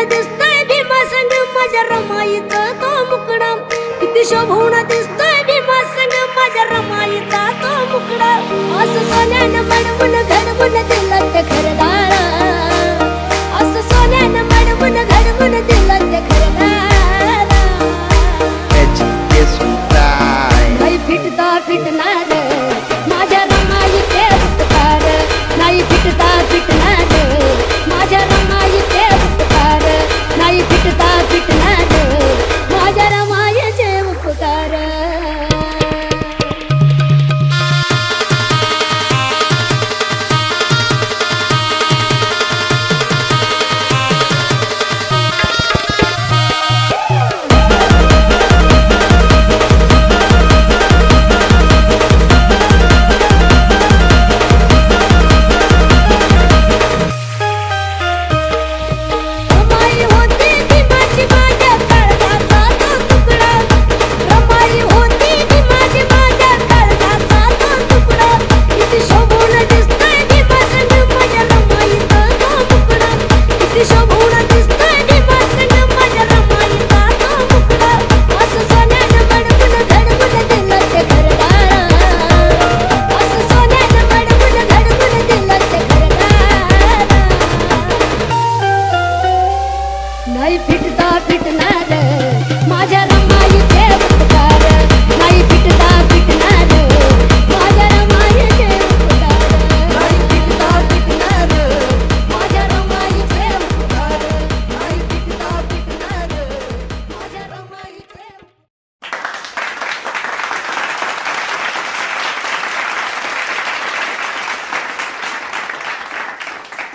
दिसतोय भीमा संग माझ्या रमाईचा तो मुकडा, किती शोभून दिसतोय भीमा संग माझ्या रमाईचा तो मुकडा. असं सोन्यानं मडवून घडवून दिलं ते घरदारा, असं सोन्यानं मडवून घडवून दिलं ते घरदारा. नाही फिटता फिटणार माझ्या रमाईचे उपकार, नाही फिटता फिटणार माझ्या रमाईचे उपकार, नाही फिटता फिटणार माझ्या रमाईचे उपकार. नाही फिटता फिटणार माझ्या रमाई